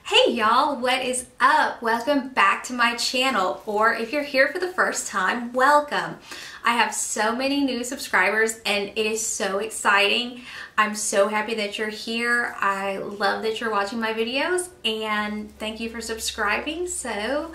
Hey y'all, what is up? Welcome back to my channel, or if you're here for the first time, welcome. I have so many new subscribers and it is so exciting. I'm so happy that you're here. I love that you're watching my videos and thank you for subscribing. So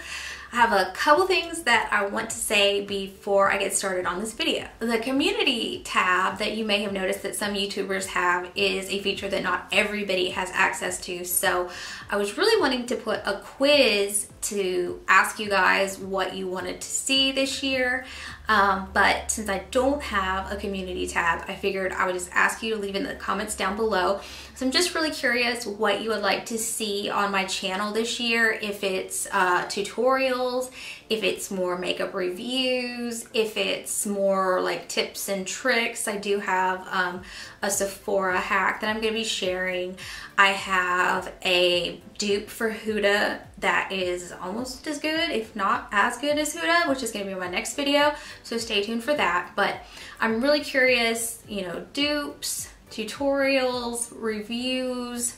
I have a couple things that I want to say before I get started on this video. The community tab that you may have noticed that some YouTubers have is a feature that not everybody has access to. So I was really wanting to put a quiz to ask you guys what you wanted to see this year. But since I don't have a community tab, I figured I would just ask you to leave in the comments down below. So I'm just really curious what you would like to see on my channel this year. If it's tutorials, if it's more makeup reviews, if it's more like tips and tricks. I do have a Sephora hack that I'm going to be sharing. I have a dupe for Huda that is almost as good, if not as good as Huda, which is going to be my next video. So stay tuned for that. But I'm really curious, you know, dupes, tutorials, reviews,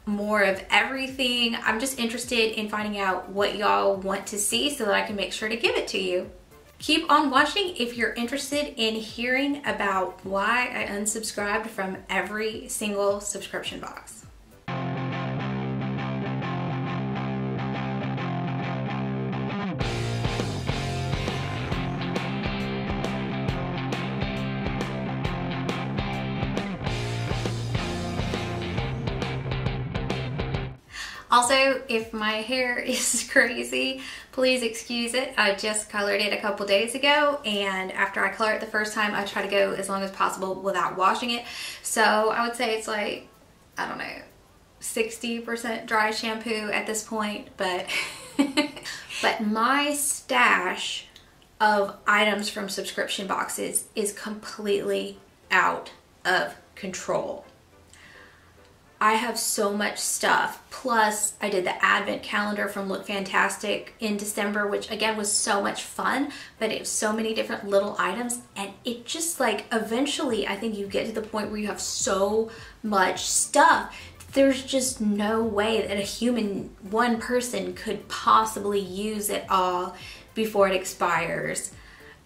more of everything. I'm just interested in finding out what y'all want to see so that I can make sure to give it to you. Keep on watching if you're interested in hearing about why I unsubscribed from every single subscription box. Also, if my hair is crazy, please excuse it. I just colored it a couple days ago, and after I color it the first time, I try to go as long as possible without washing it. So I would say it's like, I don't know, 60% dry shampoo at this point, but but my stash of items from subscription boxes is completely out of control. I have so much stuff. Plus, I did the advent calendar from Look Fantastic in December, which again was so much fun, but it was so many different little items, and it just like eventually I think you get to the point where you have so much stuff. There's just no way that one person could possibly use it all before it expires.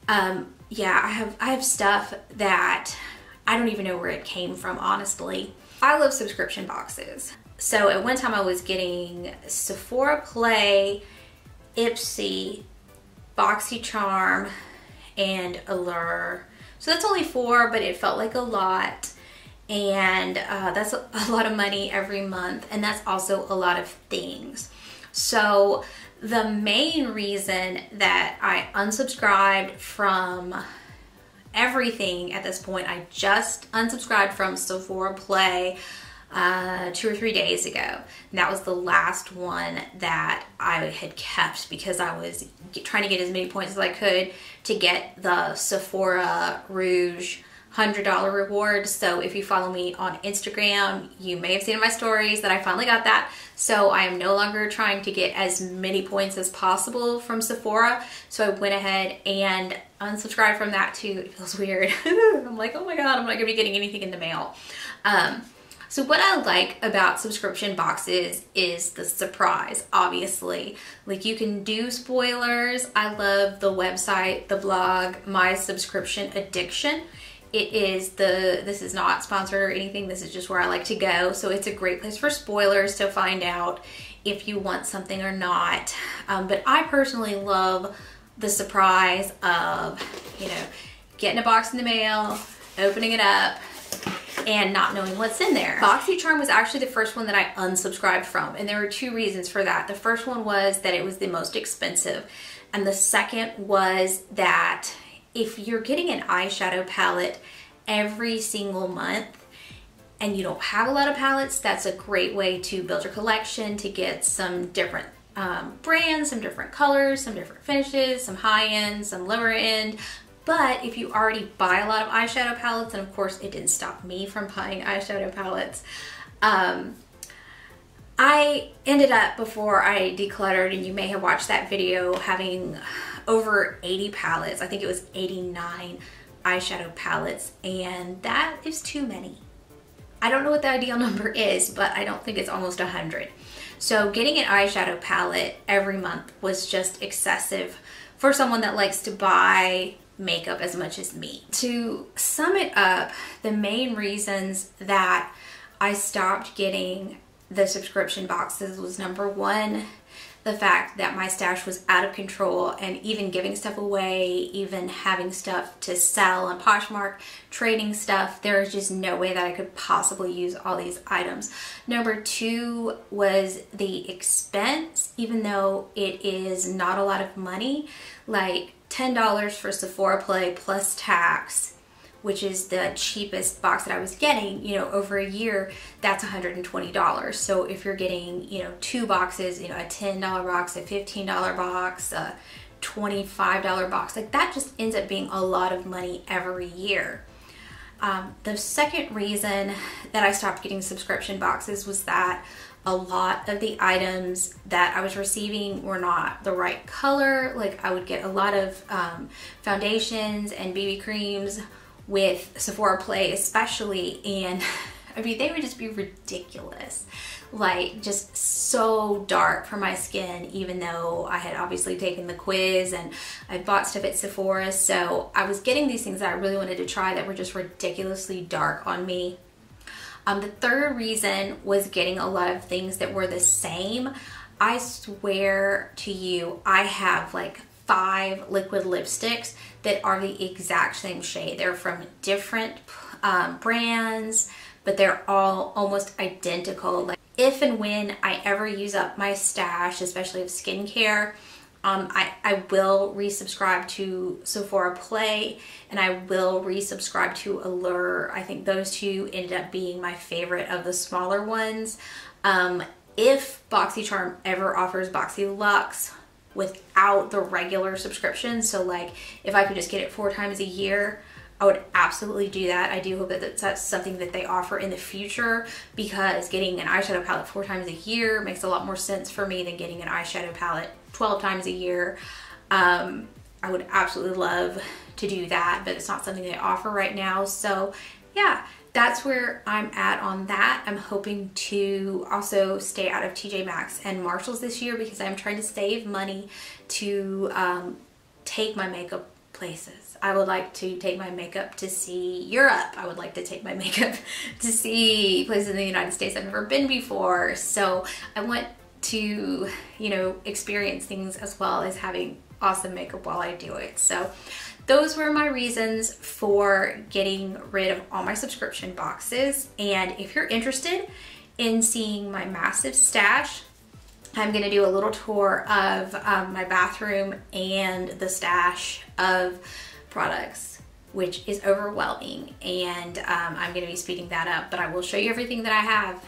Yeah, I have stuff that I don't even know where it came from, honestly. I love subscription boxes. So at one time I was getting Sephora Play, Ipsy, BoxyCharm, and Allure. So that's only 4, but it felt like a lot. And that's a lot of money every month. And that's also a lot of things. So the main reason that I unsubscribed from everything at this point, I just unsubscribed from Sephora Play 2 or 3 days ago. And that was the last one that I had kept because I was trying to get as many points as I could to get the Sephora Rouge $100 reward. So if you follow me on Instagram, you may have seen in my stories that I finally got that. So I am no longer trying to get as many points as possible from Sephora. So I went ahead and unsubscribed from that too. It feels weird. I'm like, oh my God, I'm not gonna be getting anything in the mail. So what I like about subscription boxes is the surprise, obviously. Like you can do spoilers. I love the website, the blog, My Subscription Addiction. This is not sponsored or anything. This is just where I like to go. So it's a great place for spoilers to find out if you want something or not. But I personally love the surprise of, you know, getting a box in the mail, opening it up, and not knowing what's in there. BoxyCharm was actually the first one that I unsubscribed from, and there were 2 reasons for that. The first one was that it was the most expensive, and the second was that if you're getting an eyeshadow palette every single month and you don't have a lot of palettes, that's a great way to build your collection, to get some different brands, some different colors, some different finishes, some high-end, some lower-end. But if you already buy a lot of eyeshadow palettes, and of course it didn't stop me from buying eyeshadow palettes, I ended up, before I decluttered, and you may have watched that video, having over 80 palettes. I think it was 89 eyeshadow palettes, and that is too many. I don't know what the ideal number is, but I don't think it's almost 100. So getting an eyeshadow palette every month was just excessive for someone that likes to buy makeup as much as me. To sum it up, the main reasons that I stopped getting the subscription boxes was, number one, the fact that my stash was out of control, and even giving stuff away, even having stuff to sell on Poshmark, trading stuff, there was just no way that I could possibly use all these items. Number two was the expense. Even though it is not a lot of money, like $10 for Sephora Play plus tax, which is the cheapest box that I was getting, you know, over a year, that's $120. So if you're getting, you know, 2 boxes, you know, a $10 box, a $15 box, a $25 box, like that just ends up being a lot of money every year. The second reason that I stopped getting subscription boxes was that a lot of the items that I was receiving were not the right color. Like I would get a lot of foundations and BB creams with Sephora Play especially, and I mean they would just be ridiculous, like just so dark for my skin, even though I had obviously taken the quiz and I bought stuff at Sephora. So I was getting these things that I really wanted to try that were just ridiculously dark on me. The third reason was getting a lot of things that were the same. I swear to you, I have like 5 liquid lipsticks that are the exact same shade. They're from different brands, but they're all almost identical. Like if and when I ever use up my stash, especially of skincare, I will resubscribe to Sephora Play, and I will resubscribe to Allure. I think those two ended up being my favorite of the smaller ones. If BoxyCharm ever offers BoxyLuxe without the regular subscription, so like if I could just get it 4 times a year, I would absolutely do that. I do hope that that's something that they offer in the future, because getting an eyeshadow palette 4 times a year makes a lot more sense for me than getting an eyeshadow palette 12 times a year. I would absolutely love to do that, but it's not something they offer right now. So yeah, that's where I'm at on that. I'm hoping to also stay out of TJ Maxx and Marshalls this year, because I'm trying to save money to take my makeup places. I would like to take my makeup to see Europe. I would like to take my makeup to see places in the United States I've never been before. So I want to, you know, experience things as well as having awesome makeup while I do it. So those were my reasons for getting rid of all my subscription boxes. And if you're interested in seeing my massive stash, I'm gonna do a little tour of my bathroom and the stash of products, which is overwhelming, and I'm gonna be speeding that up, but I will show you everything that I have.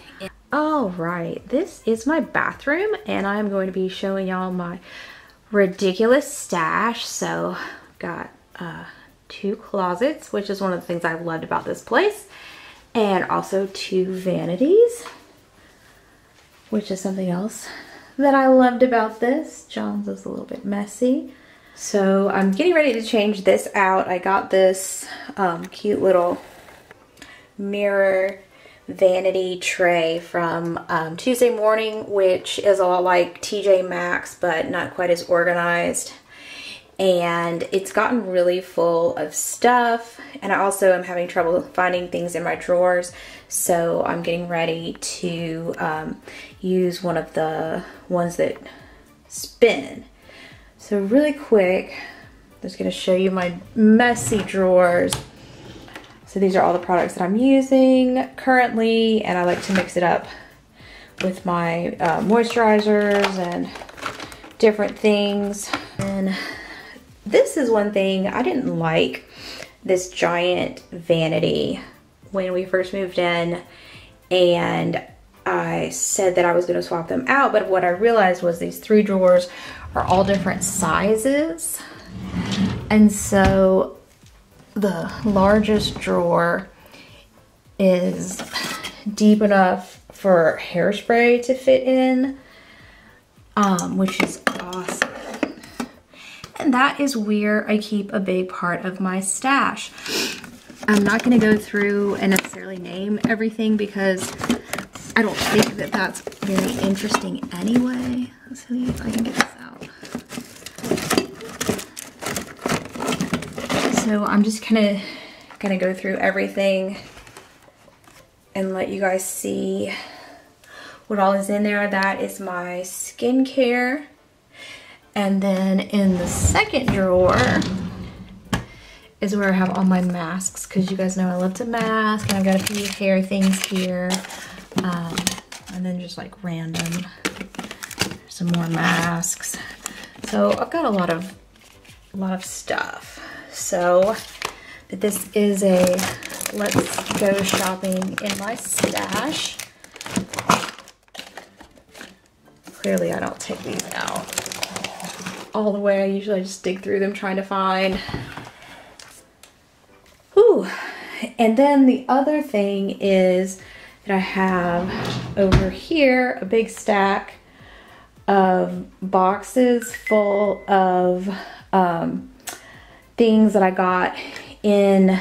All right, this is my bathroom, and I'm going to be showing y'all my ridiculous stash. So I've got 2 closets, which is one of the things I loved about this place, and also 2 vanities, which is something else that I loved about this. John's is a little bit messy. So I'm getting ready to change this out. I got this cute little mirror vanity tray from Tuesday Morning, which is a lot like TJ Maxx, but not quite as organized. And it's gotten really full of stuff, and I also am having trouble finding things in my drawers, so I'm getting ready to use one of the ones that spin. So really quick, I'm just going to show you my messy drawers. So these are all the products that I'm using currently, and I like to mix it up with my moisturizers and different things. And this is one thing, I didn't like this giant vanity when we first moved in, and I said that I was going to swap them out, but what I realized was these 3 drawers are all different sizes, and so the largest drawer is deep enough for hairspray to fit in, which is awesome. And that is where I keep a big part of my stash. I'm not going to go through and necessarily name everything, because I don't think that that's very interesting anyway. Let's see if I can get this out. So I'm just kind of gonna go through everything and let you guys see what all is in there. That is my skincare. And then in the second drawer is where I have all my masks, because you guys know I love to mask, and I've got a few hair things here. And then just like random, some more masks. So I've got a lot of stuff. So, but this is a let's go shopping in my stash. Clearly I don't take these out all the way. I usually just dig through them trying to find. Whew. And then the other thing is that I have over here a big stack of boxes full of things that I got in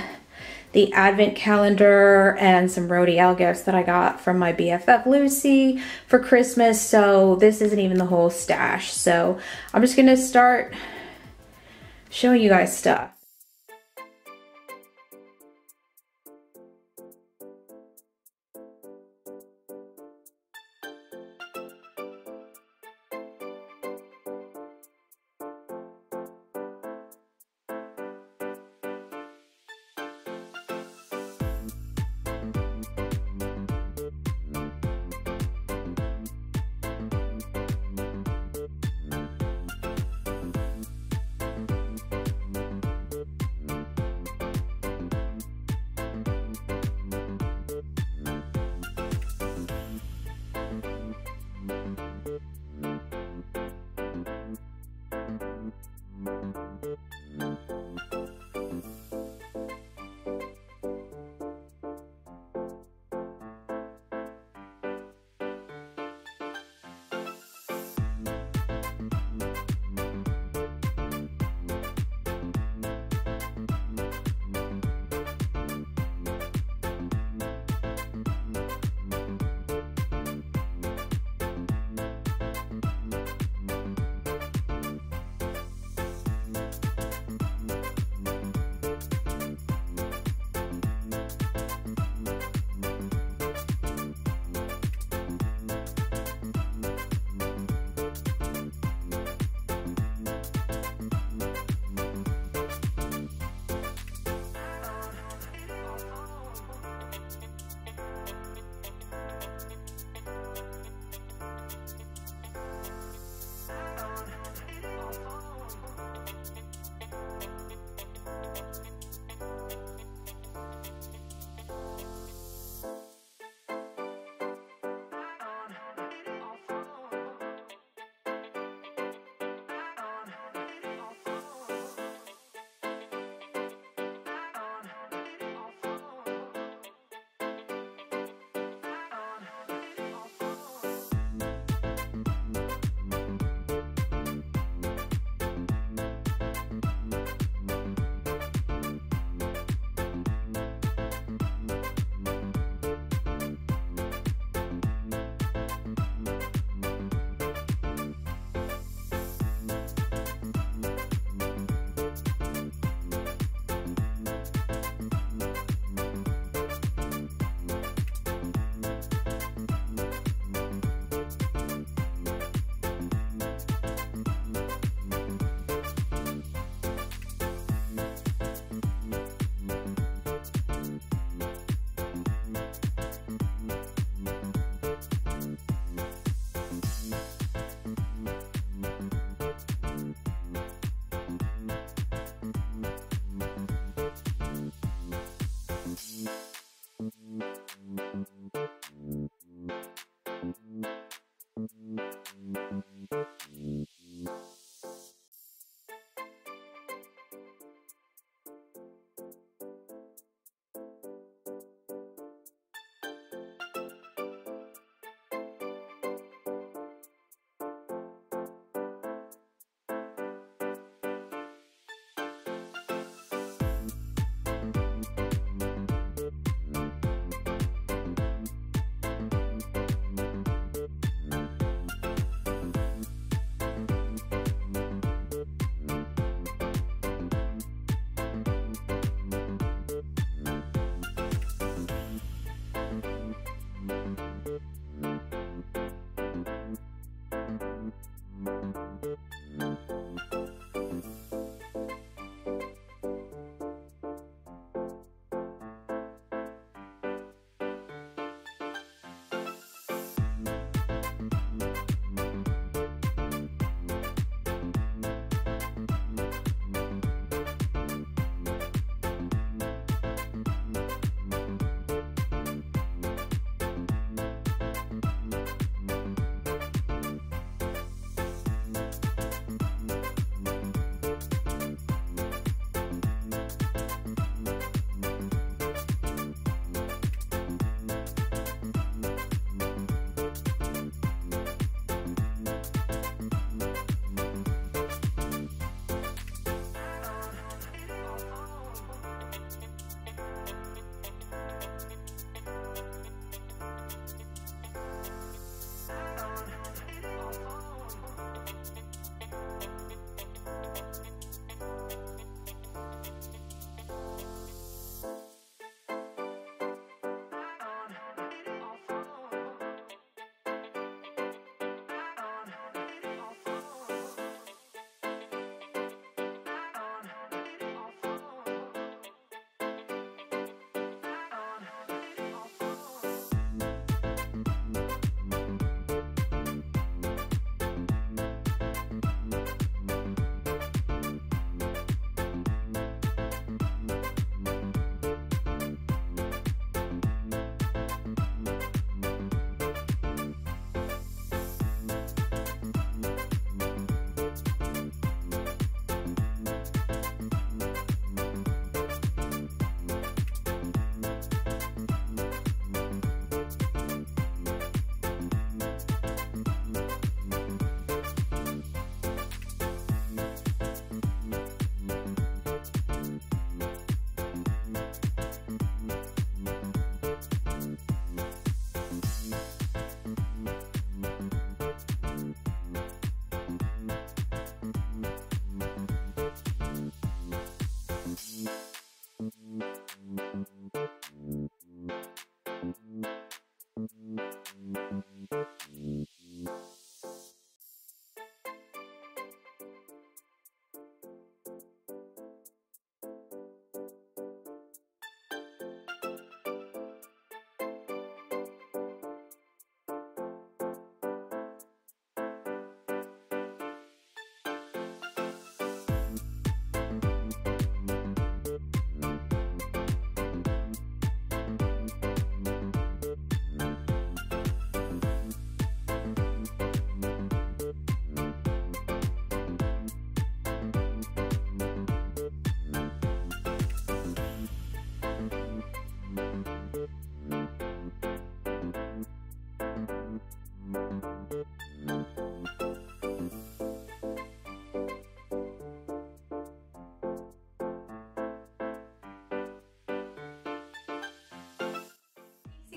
the advent calendar and some Rodial gifts that I got from my BFF Lucy for Christmas. So this isn't even the whole stash. So I'm just gonna start showing you guys stuff.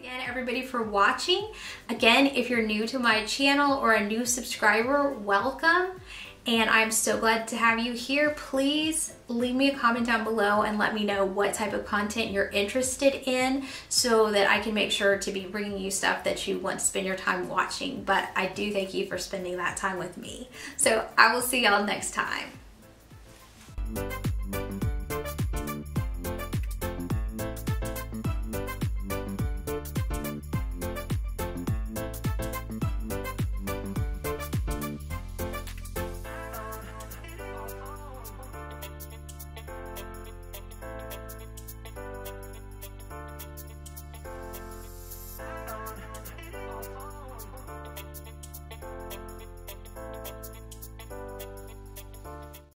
Again, everybody, for watching. Again, if you're new to my channel or a new subscriber, welcome. And I'm so glad to have you here. Please leave me a comment down below and let me know what type of content you're interested in so that I can make sure to be bringing you stuff that you want to spend your time watching. But I do thank you for spending that time with me. So I will see y'all next time.